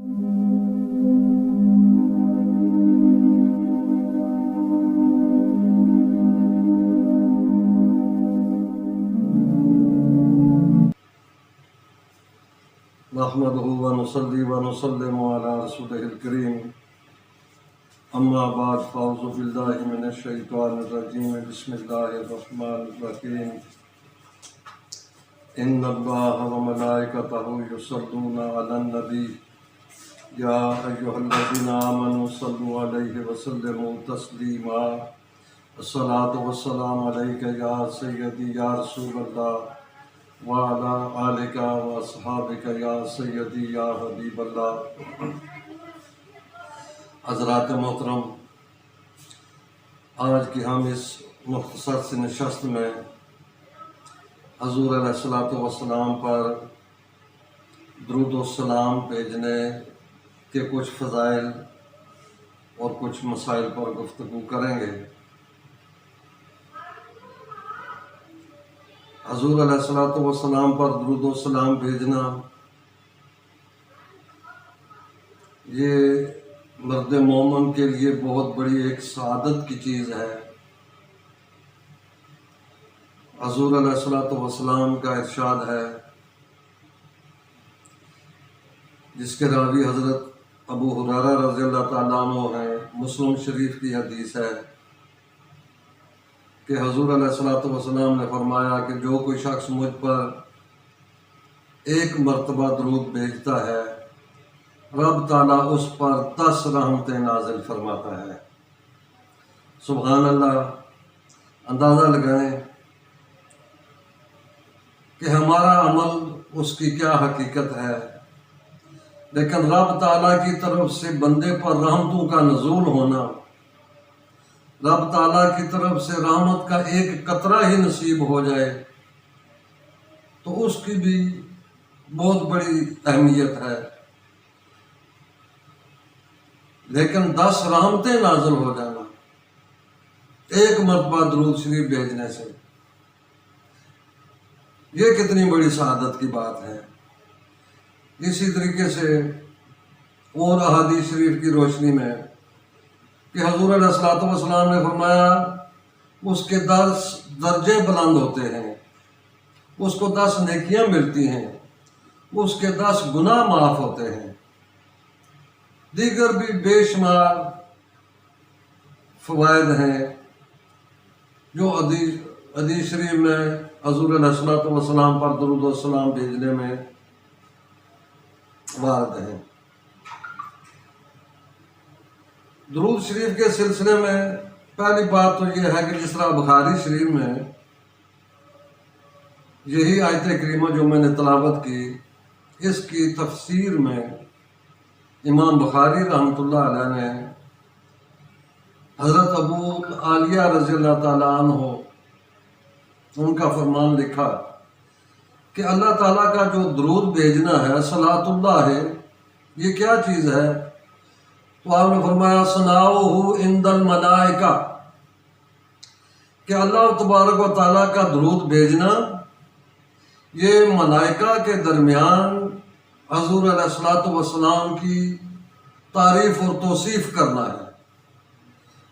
نحمده ونصلي ونسلم على رسوله الكريم اما بعد فاعوذ بالله من الشيطان الرجيم بسم الله الرحمن الرحيم ان الله وملائكته يصلون على النبي يا ايها الذين امنوا صلوا عليه وسلموا تسليما الصلاة والسلام عليك يا سيدي يا رسول الله وعلى آلك واصحابك یا سیدی یا حبیب اللہ۔ حضرات محترم، آج کی ہم اس مختصر سی نشست میں حضور علیہ السلام پر درود و سلام بھیجنے کے کچھ فضائل اور کچھ مسائل پر گفتگو کریں گے۔ حضور علیہ السلام پر درود و سلام بھیجنا یہ مرد مومن کے لیے بہت بڑی ایک سعادت کی چیز ہے۔ حضور علیہ السلام کا ارشاد ہے جس کے راوی حضرت ابو ہریرہ رضی اللہ تعالیٰ عنہ ہیں، مسلم شریف کی حدیث ہے کہ حضور علیہ السلام نے فرمایا کہ جو کوئی شخص مجھ پر ایک مرتبہ درود بھیجتا ہے رب تعالیٰ اس پر 10 رحمتیں نازل فرماتا ہے۔ سبحان اللہ! اندازہ لگائیں کہ ہمارا عمل اس کی کیا حقیقت ہے، لیکن رب تعالیٰ کی طرف سے بندے پر رحمتوں کا نزول ہونا، رب تعالیٰ کی طرف سے رحمت کا ایک قطرہ ہی نصیب ہو جائے تو اس کی بھی بہت بڑی اہمیت ہے، لیکن 10 رحمتیں نازل ہو جانا ایک مرتبہ درود شریف بھیجنے سے، یہ کتنی بڑی سعادت کی بات ہے۔ اسی طریقے سے اور احادیث شریف کی روشنی میں کہ حضور علیہ السلام نے فرمایا اس کے 10 درجے بلند ہوتے ہیں، اس کو 10 نیکیاں ملتی ہیں، اس کے 10 گناہ معاف ہوتے ہیں، دیگر بھی بے شمار فوائد ہیں جو حدیث شریف میں حضور علیہ السلام پر درود و سلام بھیجنے میں وارد ہیں۔ درود شریف کے سلسلے میں پہلی بات تو یہ ہے کہ جس طرح بخاری شریف میں یہی آیت کریمہ جو میں نے تلاوت کی، اس کی تفسیر میں امام بخاری رحمۃ اللہ علیہ نے حضرت ابو عالیہ رضی اللہ تعالیٰ عنہ ان کا فرمان لکھا کہ اللہ تعالیٰ کا جو درود بھیجنا ہے، صلاۃ اللہ ہے، یہ کیا چیز ہے؟ تو آپ نے فرمایا ثناؤہ عند الملائکہ، کہ اللہ تبارک و تعالیٰ کا درود بھیجنا یہ ملائکہ کے درمیان حضور علیہ السلام کی تعریف اور توصیف کرنا ہے،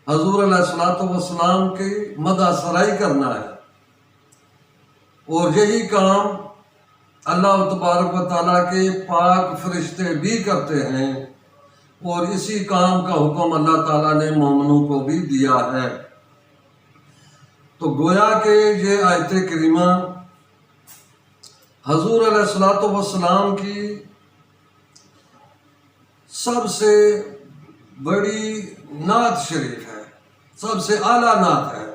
حضور علیہ السلام کی مدح سرائی کرنا ہے، اور یہی کام اللہ تبارک و تعالیٰ کے پاک فرشتے بھی کرتے ہیں، اور اسی کام کا حکم اللہ تعالیٰ نے مومنوں کو بھی دیا ہے۔ تو گویا کہ یہ آیت کریمہ حضور علیہ السلام کی سب سے بڑی نعت شریف ہے، سب سے اعلیٰ نعت ہے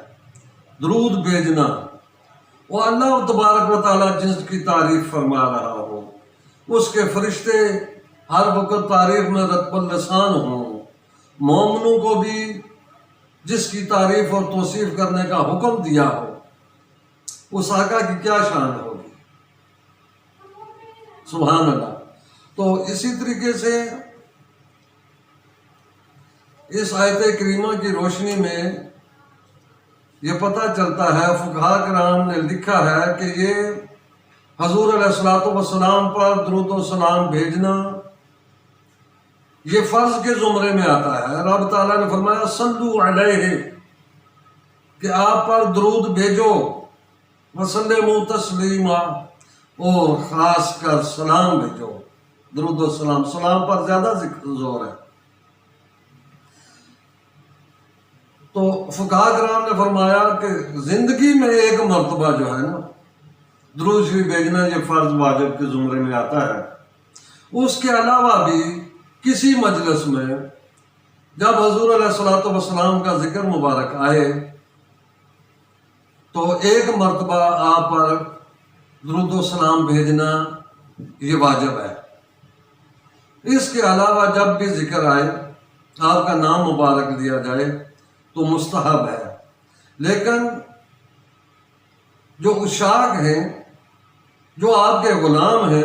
درود بھیجنا، وہ اللہ تبارک و تعالیٰ جس کی تعریف فرما رہا ہو، اس کے فرشتے ہر وقت تعریف میں رطب اللسان ہوں، مومنوں کو بھی جس کی تعریف اور توصیف کرنے کا حکم دیا ہو، اس آقا کی کیا شان ہوگی، سبحان اللہ۔ تو اسی طریقے سے اس آیت کریمہ کی روشنی میں یہ پتہ چلتا ہے، فقہاء کرام نے لکھا ہے کہ یہ حضور علیہ السلام پر درود و سلام بھیجنا یہ فرض کے زمرے میں آتا ہے۔ رب تعالیٰ نے فرمایا صلو علیہ، کہ آپ پر درود بھیجو، وسلموا تسلیما، اور خاص کر سلام بھیجو، درود و سلام، سلام پر زیادہ زور ہے۔ تو فقہاء کرام نے فرمایا کہ زندگی میں ایک مرتبہ جو ہے نا درود شریف بھیجنا، یہ فرض واجب کے زمرے میں آتا ہے۔ اس کے علاوہ بھی کسی مجلس میں جب حضور علیہ الصلوۃ والسلام کا ذکر مبارک آئے تو ایک مرتبہ آپ پر درود و سلام بھیجنا یہ واجب ہے۔ اس کے علاوہ جب بھی ذکر آئے، آپ کا نام مبارک لیا جائے تو مستحب ہے۔ لیکن جو عشاق ہیں، جو آپ کے غلام ہیں،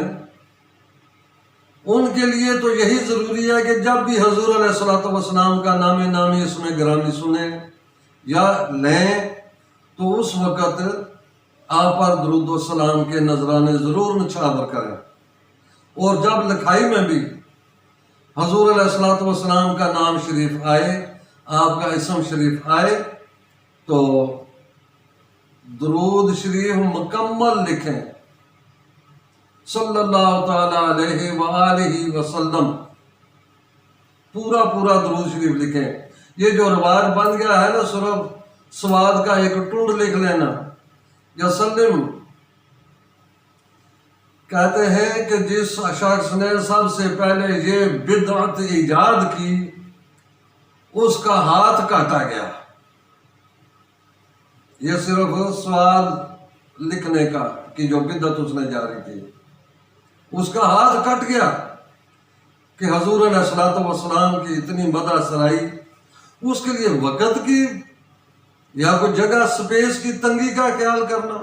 ان کے لیے تو یہی ضروری ہے کہ جب بھی حضور علیہ الصلوۃ والسلام کا نام نامی اس میں گرامی سنیں یا لیں تو اس وقت آپ پر درود و سلام کے نذرانے ضرور نچھاور کریں، اور جب لکھائی میں بھی حضور علیہ الصلوۃ والسلام کا نام شریف آئے، آپ کا اسم شریف آئے، تو درود شریف مکمل لکھیں، صلی اللہ تعالی علیہ وآلہ وسلم، پورا درود شریف لکھیں۔ یہ جو رواج بن گیا ہے نا صرف سواد کا ایک ٹنڈ لکھ لینا یا سلم، کہتے ہیں کہ جس شخص نے سب سے پہلے یہ بدعت ایجاد کی اس کا ہاتھ کاٹا گیا۔ یہ صرف سواد لکھنے کا کہ جو بدعت اس نے جاری کی، اس کا ہاتھ کٹ گیا کہ حضور علیہ الصلوۃ والسلام کی اتنی مدح سرائی، اس کے لیے وقت کی یا کوئی جگہ سپیس کی تنگی کا خیال کرنا،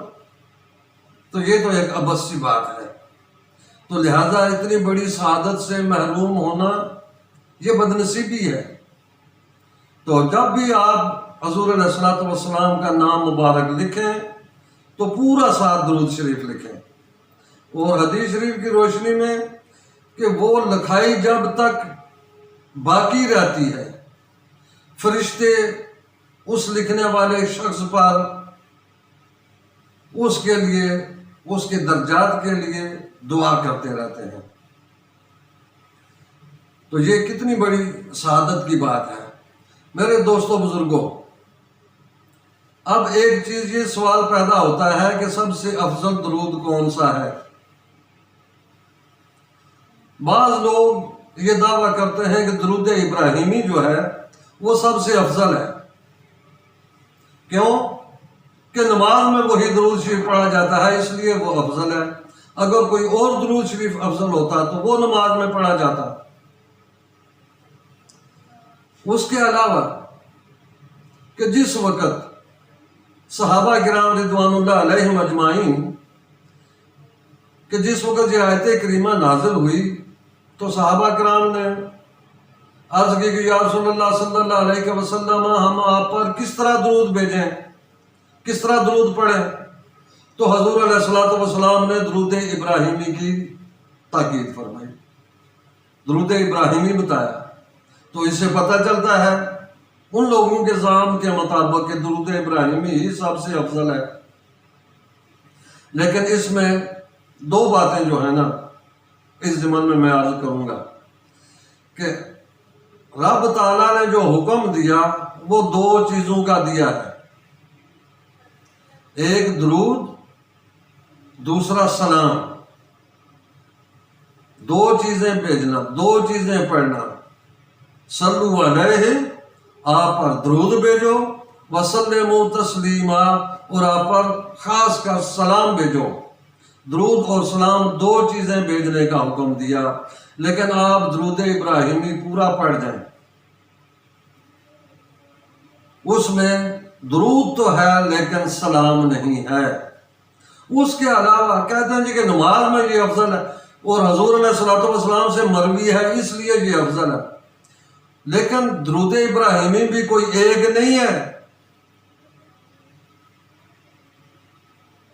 تو یہ تو ایک عبث سی بات ہے۔ تو لہذا اتنی بڑی سعادت سے محروم ہونا یہ بدنصیبی ہے۔ تو جب بھی آپ حضور علیہ الصلوۃ والسلام کا نام مبارک لکھیں تو پورا ساتھ درود شریف لکھیں، اور حدیث شریف کی روشنی میں کہ وہ لکھائی جب تک باقی رہتی ہے، فرشتے اس لکھنے والے شخص پر اس کے لیے، اس کے درجات کے لیے دعا کرتے رہتے ہیں۔ تو یہ کتنی بڑی سعادت کی بات ہے میرے دوستوں بزرگوں۔ اب ایک چیز یہ سوال پیدا ہوتا ہے کہ سب سے افضل درود کون سا ہے؟ بعض لوگ یہ دعویٰ کرتے ہیں کہ درود ابراہیمی جو ہے وہ سب سے افضل ہے۔ کیوں؟ کہ نماز میں وہی درود شریف پڑھا جاتا ہے، اس لیے وہ افضل ہے۔ اگر کوئی اور درود شریف افضل ہوتا تو وہ نماز میں پڑھا جاتا۔ اس کے علاوہ کہ جس وقت صحابہ کرام رضوان اللہ علیہم اجمعین کہ جس وقت یہ آیت کریمہ نازل ہوئی تو صحابہ کرام نے عرض کی کہ یا رسول اللہ صلی اللہ علیہ وسلم، ہم آپ پر کس طرح درود بھیجیں، کس طرح درود پڑھیں؟ تو حضور علیہ الصلوۃ والسلام نے درود ابراہیمی کی تاکید فرمائی، درود ابراہیمی بتایا۔ تو اس سے پتہ چلتا ہے ان لوگوں کے ذہن کے مطابق کہ درود ابراہیمی ہی سب سے افضل ہے۔ لیکن اس میں دو باتیں جو ہیں نا اس ضمن میں عرض کروں گا کہ رب تعالیٰ نے جو حکم دیا وہ دو چیزوں کا دیا ہے، ایک درود، دوسرا سلام۔ دو چیزیں بھیجنا، دو چیزیں پڑھنا، صلو علیہ، آپ پر درود بھیجو، وسلموا تسلیما، اور آپ پر خاص کر سلام بھیجو۔ درود اور سلام دو چیزیں بھیجنے کا حکم دیا، لیکن آپ درود ابراہیمی پورا پڑھ جائیں۔ اس میں درود تو ہے لیکن سلام نہیں ہے۔ اس کے علاوہ کہتے ہیں جی کہ نماز میں یہ افضل ہے، اور حضور علیہ الصلوۃ والسلام سے مروی ہے اس لیے یہ افضل ہے، لیکن درود ابراہیمی بھی کوئی ایک نہیں ہے۔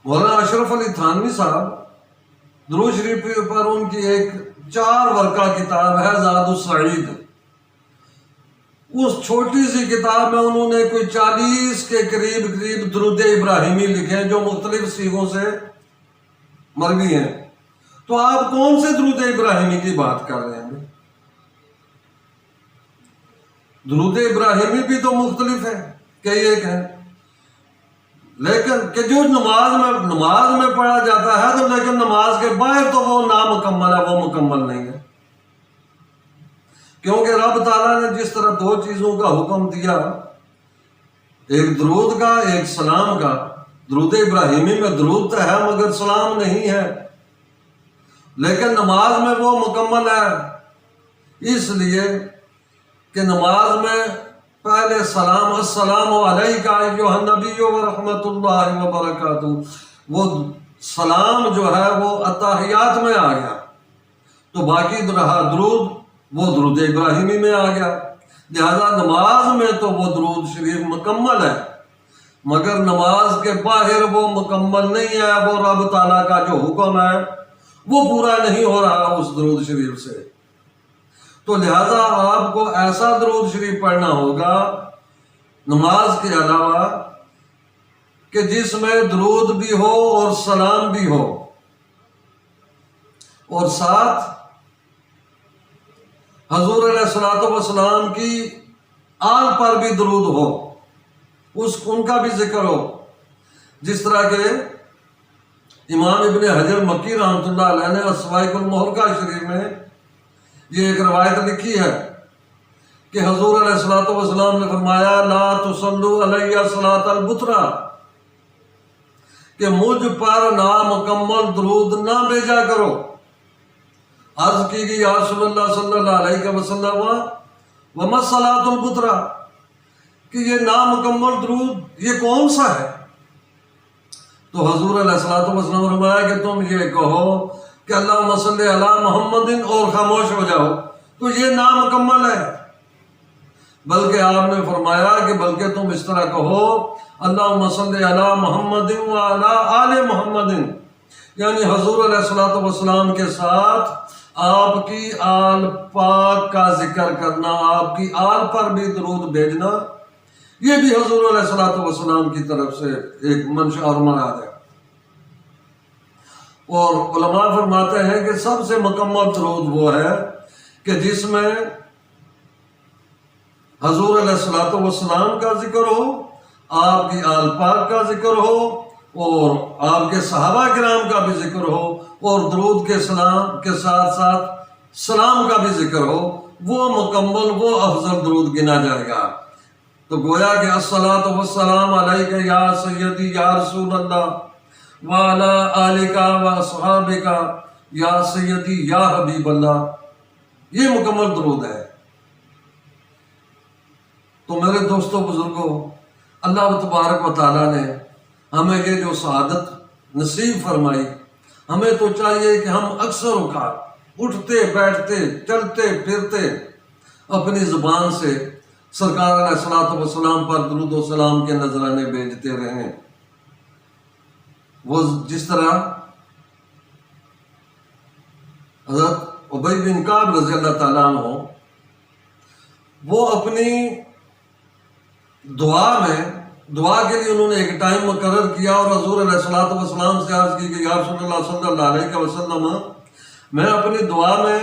مولانا اشرف علی تھانوی صاحب درود شریف پر ان کی ایک 4 ورقہ کتاب ہے زاد السعید، اس چھوٹی سی کتاب میں انہوں نے کوئی 40 کے قریب درود ابراہیمی لکھے ہیں جو مختلف صیغوں سے مروی ہیں۔ تو آپ کون سے درود ابراہیمی کی بات کر رہے ہیں؟ درود ابراہیمی بھی تو مختلف ہے، کئی ایک ہے، لیکن کہ جو نماز میں پڑھا جاتا ہے تو لیکن نماز کے باہر تو وہ نامکمل ہے، وہ مکمل نہیں ہے، کیونکہ رب تعالیٰ نے جس طرح 2 چیزوں کا حکم دیا، ایک درود کا ایک سلام کا۔ درود ابراہیمی میں درود تو ہے مگر سلام نہیں ہے، لیکن نماز میں وہ مکمل ہے، اس لیے کہ نماز میں پہلے سلام السلام علیکہ ایھا النبی ورحمۃ اللہ وبرکاتہ، وہ سلام جو ہے وہ اتحیات میں آ گیا، تو باقی رہا درود، وہ درود ابراہیمی میں آ گیا۔ لہذا نماز میں تو وہ درود شریف مکمل ہے، مگر نماز کے باہر وہ مکمل نہیں ہے، وہ رب تعالیٰ کا جو حکم ہے وہ پورا نہیں ہو رہا اس درود شریف سے۔ تو لہذا آپ کو ایسا درود شریف پڑھنا ہوگا نماز کے علاوہ کہ جس میں درود بھی ہو اور سلام بھی ہو، اور ساتھ حضور علیہ الصلوۃ والسلام کی آل پر بھی درود ہو، ان کا بھی ذکر ہو، جس طرح کہ امام ابن حجر مکی رحمۃ اللہ علیہ نے الصواعق المحرقہ شریف میں یہ ایک روایت لکھی ہے کہ حضور علیہ الصلوۃ والسلام نے فرمایا لا تصلوا علیہ صلاۃ البترا، کہ مجھ پر نامکمل درود نہ بھیجا کرو۔ عرض کی گئی یا رسول اللہ صلی اللہ علیہ وسلم وما صلاۃ البترا، کہ یہ نامکمل درود یہ کون سا ہے؟ تو حضور علیہ الصلوۃ والسلام نے فرمایا کہ تم یہ کہو کہ اللہم صلی علی محمد اور خاموش ہو جاؤ، تو یہ نامکمل ہے۔ بلکہ آپ نے فرمایا کہ بلکہ تم اس طرح کہو اللہم صلی علی محمد وعلی آل محمد، یعنی حضور علیہ الصلوۃ والسلام کے ساتھ آپ کی آل پاک کا ذکر کرنا، آپ کی آل پر بھی درود بھیجنا، یہ بھی حضور علیہ الصلوۃ والسلام کی طرف سے ایک منشا اور مراد ہے۔ اور علماء فرماتے ہیں کہ سب سے مکمل درود وہ ہے کہ جس میں حضور علیہ الصلوۃ والسلام کا ذکر ہو، آپ کی آل پاک کا ذکر ہو، اور آپ کے صحابہ کرام کا بھی ذکر ہو، اور درود کے سلام کے ساتھ ساتھ سلام کا بھی ذکر ہو، وہ مکمل وہ افضل درود گنا جائے گا۔ تو گویا کہ الصلاۃ والسلام علیک یا سیدی یا رسول اللہ وعلی آلک واصحابک یا سیدی یا حبیب اللہ، یہ مکمل درود ہے۔ تو میرے دوستوں بزرگوں، اللہ تبارک و تعالیٰ نے ہمیں یہ جو سعادت نصیب فرمائی، ہمیں تو چاہیے کہ ہم اکثر اوقات اٹھتے بیٹھتے چلتے پھرتے اپنی زبان سے سرکار علیہ الصلوۃ والسلام پر درود و سلام کے نذرانے بھیجتے رہیں۔ وہ جس طرح حضرت ابی بن کعب رضی اللہ تعالیٰ عنہ وہ اپنی دعا کے لیے انہوں نے ایک ٹائم مقرر کیا، اور حضور علیہ الصلوۃ والسلام سے عرض کی کہ یا رسول اللہ صلی اللہ علیہ وسلم، میں اپنی دعا میں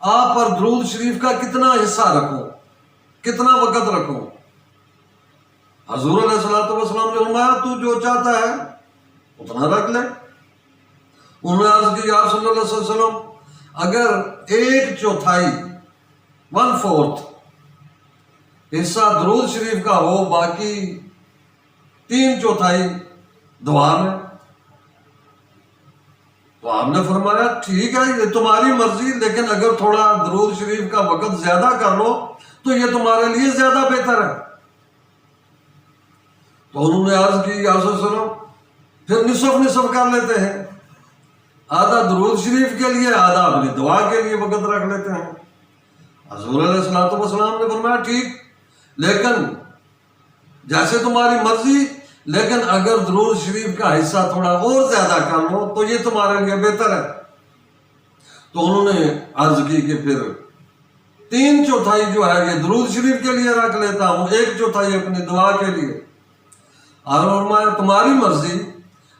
آپ پر درود شریف کا کتنا حصہ رکھوں، کتنا وقت رکھوں؟ حضور علیہ الصلوۃ والسلام نے فرمایا تو جو چاہتا ہے اتنا رکھ لے۔ انہوں نے عرض کی یا رسول اللہ صلی اللہ علیہ وسلم، اگر 1/4 1/4 حصہ درود شریف کا ہو، باقی 3/4 دعا میں، تو آپ نے فرمایا ٹھیک ہے یہ تمہاری مرضی، لیکن اگر تھوڑا درود شریف کا وقت زیادہ کر لو تو یہ تمہارے لیے زیادہ بہتر ہے۔ تو انہوں نے عرض کی یا رسول اللہ، پھر نصف کر لیتے ہیں، آدھا درود شریف کے لیے آدھا اپنی دعا کے لیے وقت رکھ لیتے ہیں۔ حضور علیہ الصلوۃ والسلام نے فرمایا ٹھیک، لیکن جیسے تمہاری مرضی، لیکن اگر درود شریف کا حصہ تھوڑا اور زیادہ کر لو تو یہ تمہارے لیے بہتر ہے۔ تو انہوں نے عرض کی کہ پھر 3/4 جو ہے یہ درود شریف کے لیے رکھ لیتا ہوں، 1/4 اپنی دعا کے لیے۔ اور فرمایا تمہاری مرضی،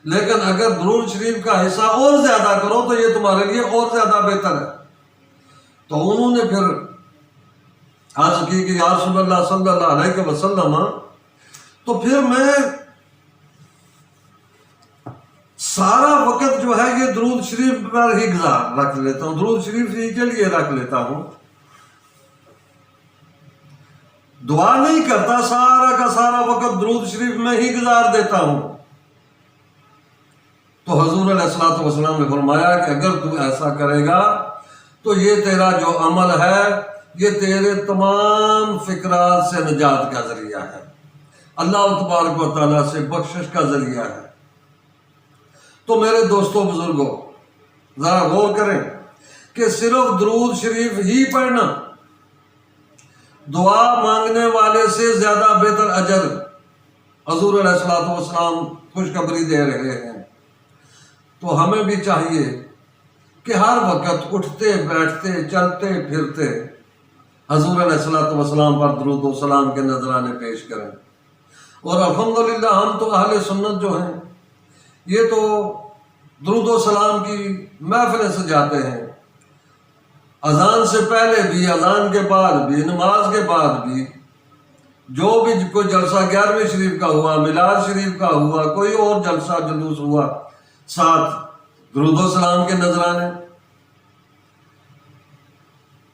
لیکن اگر درود شریف کا حصہ اور زیادہ کرو تو یہ تمہارے لیے اور زیادہ بہتر ہے۔ تو انہوں نے پھر عرض کی کہ یا رسول اللہ صلی اللہ علیہ وسلم، تو پھر میں سارا وقت جو ہے یہ درود شریف پر ہی رکھ لیتا ہوں، درود شریف ہی کے لیے رکھ لیتا ہوں، دعا نہیں کرتا، سارا کا سارا وقت درود شریف میں ہی گزار دیتا ہوں۔ تو حضور علیہ الصلوۃ والسلام نے فرمایا کہ اگر تو ایسا کرے گا تو یہ تیرا جو عمل ہے یہ تیرے تمام فکرات سے نجات کا ذریعہ ہے، اللہ تبارک و تعالیٰ سے بخشش کا ذریعہ ہے۔ تو میرے دوستوں بزرگوں ذرا غور کریں کہ صرف درود شریف ہی پڑھنا دعا مانگنے والے سے زیادہ بہتر اجر حضور علیہ الصلوۃ والسلام خوشخبری دے رہے ہیں۔ تو ہمیں بھی چاہیے کہ ہر وقت اٹھتے بیٹھتے چلتے پھرتے حضور علیہ الصلوۃ والسلام پر درود و سلام کے نذرانے پیش کریں۔ اور الحمدللہ ہم تو اہل سنت جو ہیں یہ تو درود و سلام کی محفلیں سجاتے ہیں، اذان سے پہلے بھی، اذان کے بعد بھی، نماز کے بعد بھی، جو بھی کوئی جلسہ 11ویں شریف کا ہوا، میلاد شریف کا ہوا، کوئی اور جلسہ جلوس ہوا، ساتھ درود و سلام کے نذرانے۔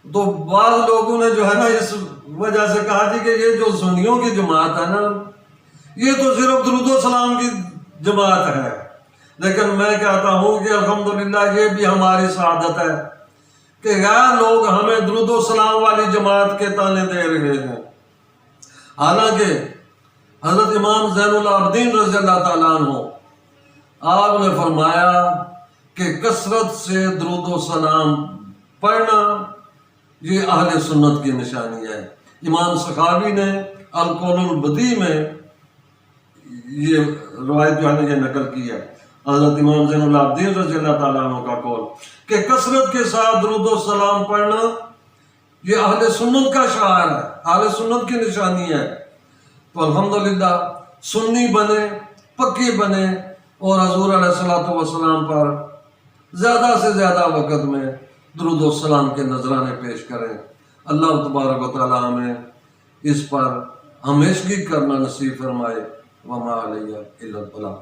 تو بعض لوگوں نے جو ہے نا اس وجہ سے کہا جی کہ یہ جو سنیوں کی جماعت ہے نا یہ تو صرف درود و سلام کی جماعت ہے، لیکن میں کہتا ہوں کہ الحمدللہ یہ بھی ہماری سعادت ہے کہ غیر لوگ ہمیں درود و سلام والی جماعت کے تانے دے رہے ہیں۔ حالانکہ حضرت امام زین العابدین رضی اللہ تعالیٰ عنہ آپ نے فرمایا کہ کثرت سے درود و سلام پڑھنا یہ اہل سنت کی نشانی ہے۔ امام سخاوی نے القول البدیع میں یہ روایت جو ہے نا یہ نقل کی ہے، حضرت امام زین العابدین رضی اللہ تعالیٰ عنہ کا قول کہ کثرت کے ساتھ درود و سلام پڑھنا یہ اہل سنت کا شعار ہے، اہل سنت کی نشانی ہے۔ تو الحمدللہ سنی بنے، پکی بنے اور حضور علیہ الصلوۃ والسلام پر زیادہ سے زیادہ وقت میں درود و سلام کے نذرانے پیش کریں۔ اللہ تبارک و تعالی ہمیں اس پر ہمیشگی کرنا نصیب فرمائے۔ وما علیہ الا البلاغ۔